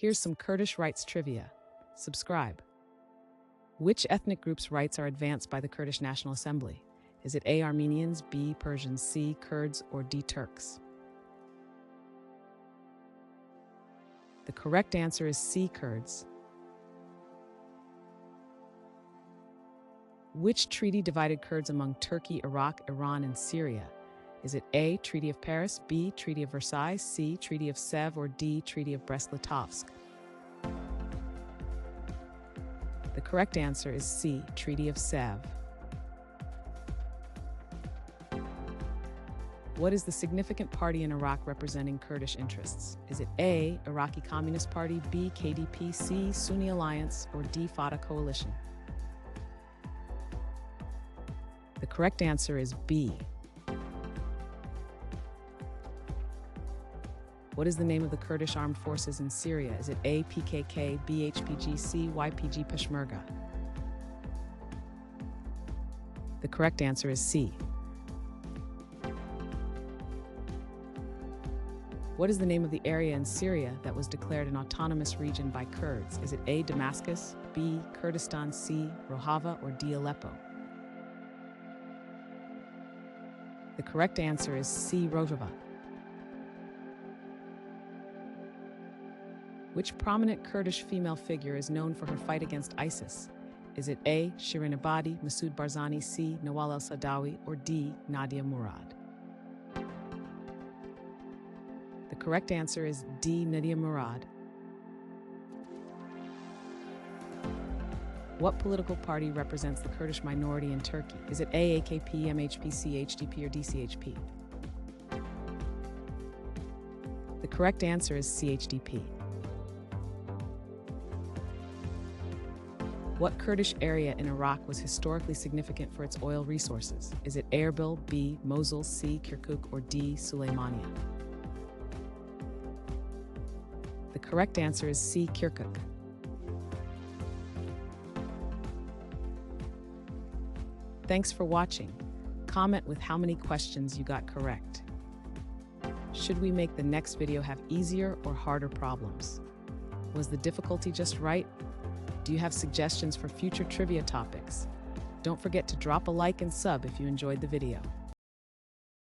Here's some Kurdish rights trivia. Subscribe. Which ethnic group's rights are advanced by the Kurdish National Assembly? Is it A. Armenians, B. Persians, C. Kurds, or D. Turks? The correct answer is C. Kurds. Which treaty divided Kurds among Turkey, Iraq, Iran, and Syria? Is it A. Treaty of Paris, B. Treaty of Versailles, C. Treaty of Sèvres, or D. Treaty of Brest-Litovsk? The correct answer is C. Treaty of Sèvres. What is the significant party in Iraq representing Kurdish interests? Is it A. Iraqi Communist Party, B. KDP, C. Sunni Alliance, or D. Fatah Coalition? The correct answer is B. What is the name of the Kurdish armed forces in Syria? Is it A. PKK, B. HPG, C. YPG Peshmerga? The correct answer is C. What is the name of the area in Syria that was declared an autonomous region by Kurds? Is it A. Damascus, B. Kurdistan, C. Rojava, or D. Aleppo? The correct answer is C. Rojava. Which prominent Kurdish female figure is known for her fight against ISIS? Is it A. Shirin Ebadi, Masoud Barzani, C. Nawal el-Saadawi, or D. Nadia Murad? The correct answer is D. Nadia Murad. What political party represents the Kurdish minority in Turkey? Is it A. AKP, MHP, HDP, or DCHP? The correct answer is CHDP. What Kurdish area in Iraq was historically significant for its oil resources? Is it Erbil, B. Mosul, C. Kirkuk, or D. Sulaymaniyah? The correct answer is C. Kirkuk. Thanks for watching. Comment with how many questions you got correct. Should we make the next video have easier or harder problems? Was the difficulty just right? Do you have suggestions for future trivia topics? Don't forget to drop a like and sub if you enjoyed the video.